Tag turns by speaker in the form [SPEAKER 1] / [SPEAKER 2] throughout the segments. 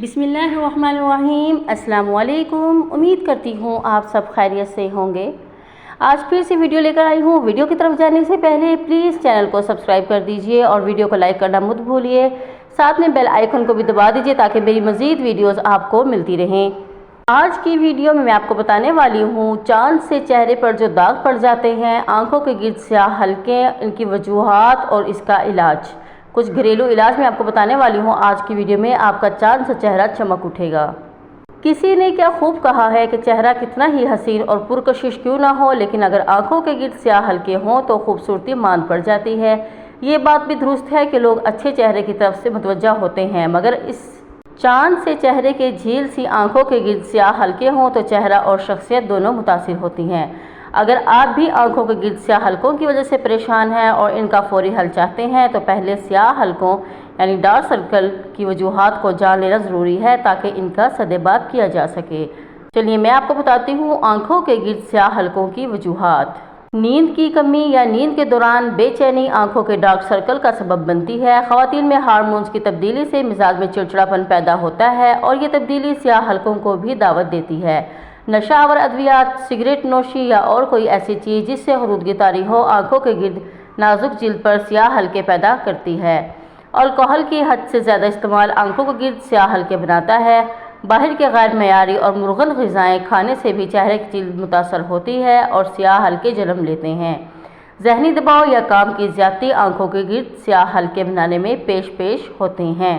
[SPEAKER 1] बिस्मिल्लाहिर्रहमानिर्रहीम। अस्सलाम वालेकुम। उम्मीद करती हूँ आप सब खैरियत से होंगे। आज फिर से वीडियो लेकर आई हूँ। वीडियो की तरफ जाने से पहले प्लीज़ चैनल को सब्सक्राइब कर दीजिए और वीडियो को लाइक करना मत भूलिए। साथ में बेल आइकन को भी दबा दीजिए ताकि मेरी मज़ीद वीडियोस आपको मिलती रहें। आज की वीडियो में मैं आपको बताने वाली हूँ चांद से चेहरे पर जो दाग पड़ जाते हैं, आंखों के गिर्द स्याह हल्के, इनकी वजूहात और इसका इलाज। कुछ घरेलू इलाज मैं आपको बताने वाली हूँ आज की वीडियो में। आपका चांद सा चेहरा चमक उठेगा। किसी ने क्या खूब कहा है कि चेहरा कितना ही हसीन और पुरकशिश क्यों ना हो, लेकिन अगर आंखों के गिर्द स्याह हल्के हों तो खूबसूरती मांद पड़ जाती है। ये बात भी दुरुस्त है कि लोग अच्छे चेहरे की तरफ से मुतवज्जा होते हैं, मगर इस चांद से चेहरे के झील सी आंखों के गिर्द स्याह हल्के हों तो चेहरा और शख्सियत दोनों मुतासिर होती हैं। अगर आप भी आंखों के गिर्द स्याह हल्कों की वजह से परेशान हैं और इनका फौरी हल चाहते हैं तो पहले स्याह हल्कों यानी डार्क सर्कल की वजूहात को जान लेना ज़रूरी है ताकि इनका सदेबाप किया जा सके। चलिए मैं आपको बताती हूँ आंखों के गिर्द स्याह हल्कों की वजूहात। नींद की कमी या नींद के दौरान बेचैनी आंखों के डार्क सर्कल का सबब बनती है। ख़वातीन में हार्मोन्स की तब्दीली से मिजाज में चिड़चिड़ापन पैदा होता है और ये तब्दीली स्याह हल्कों को भी दावत देती है। नशा आवर अद्वियात, सिगरेट नोशी या और कोई ऐसी चीज़ जिससे ग़ुरूदगी तारी हो आंखों के गिर्द नाजुक जिल्द पर स्याह हल्के पैदा करती है। अल्कोहल की हद से ज़्यादा इस्तेमाल आंखों के गिर्द स्याह हल्के बनाता है। बाहर के गैर मयारी और मुरगल ग़िज़ाएँ खाने से भी चेहरे की जिल्द मुतासर होती है और स्याह हल्के जन्म लेते हैं। ज़हनी दबाव या काम की ज़्यादती आंखों के गिर्द स्याह हल्के बनाने में पेश होते हैं।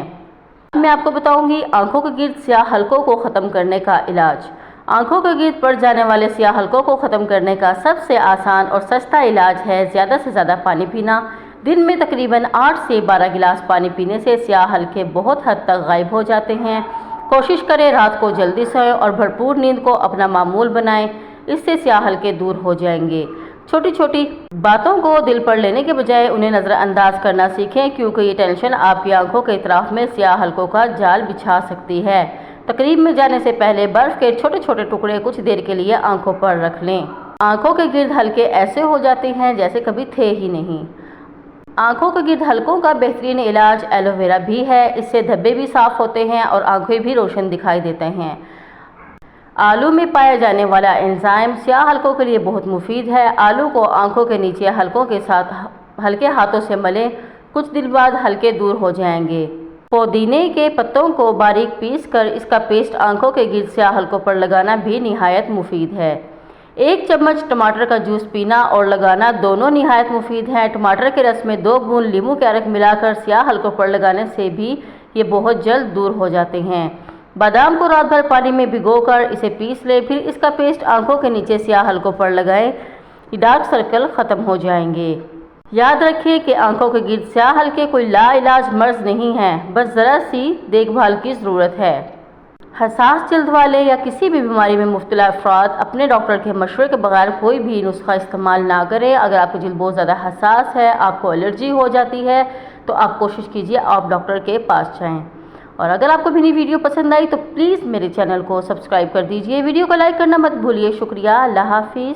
[SPEAKER 1] मैं आपको बताऊंगी आंखों के गिर्द स्याह हल्कों को ख़त्म करने का इलाज। आंखों के गिर्द पड़ जाने वाले स्याह हल्कों को ख़त्म करने का सबसे आसान और सस्ता इलाज है ज़्यादा से ज़्यादा पानी पीना। दिन में तकरीबन 8 से 12 गिलास पानी पीने से स्याह हल्के बहुत हद तक गायब हो जाते हैं। कोशिश करें रात को जल्दी सोएं और भरपूर नींद को अपना मामूल बनाएं, इससे स्याह हल्के दूर हो जाएंगे। छोटी छोटी बातों को दिल पर लेने के बजाय उन्हें नज़रअंदाज करना सीखें, क्योंकि ये टेंशन आपकी आंखों के इतराफ में स्याह हल्कों का जाल बिछा सकती है। तकरीब में जाने से पहले बर्फ़ के छोटे छोटे टुकड़े कुछ देर के लिए आंखों पर रख लें। आंखों के गिर्द हल्के ऐसे हो जाते हैं जैसे कभी थे ही नहीं। आंखों के गिर्द हल्कों का बेहतरीन इलाज एलोवेरा भी है। इससे धब्बे भी साफ़ होते हैं और आंखें भी रोशन दिखाई देते हैं। आलू में पाया जाने वाला एंजाइम स्याह हल्कों के लिए बहुत मुफीद है। आलू को आंखों के नीचे हल्कों के साथ हल्के हाथों से मलें, कुछ दिन बाद हल्के दूर हो जाएंगे। पुदीने के पत्तों को बारीक पीस कर इसका पेस्ट आंखों के गिर्द स्याह हल्कों पर लगाना भी निहायत मुफीद है। 1 चम्मच टमाटर का जूस पीना और लगाना दोनों निहायत मुफीद हैं। टमाटर के रस में 2 बूंद नींबू के अर्क मिलाकर स्याह हल्कों पर लगाने से भी ये बहुत जल्द दूर हो जाते हैं। बादाम को रात भर पानी में भिगोकर इसे पीस लें, फिर इसका पेस्ट आंखों के नीचे स्याह हल्कों पर लगाएं। डार्क सर्कल ख़त्म हो जाएंगे। याद रखिए कि आंखों के गिर्द स्याह हल्के कोई लाइलाज मर्ज नहीं है, बस ज़रा सी देखभाल की ज़रूरत है। हसास जिल्द वाले या किसी भी बीमारी में मुब्तला अफराद अपने डॉक्टर के मशवरे के बगैर कोई भी नुस्खा इस्तेमाल ना करें। अगर आपकी जिल्द बहुत ज़्यादा हसास है, आपको एलर्जी हो जाती है, तो आप कोशिश कीजिए आप डॉक्टर के पास जाएँ। और अगर आपको मेरी वीडियो पसंद आई तो प्लीज़ मेरे चैनल को सब्सक्राइब कर दीजिए। वीडियो को लाइक करना मत भूलिए। शुक्रिया। अल्लाह हाफिज़।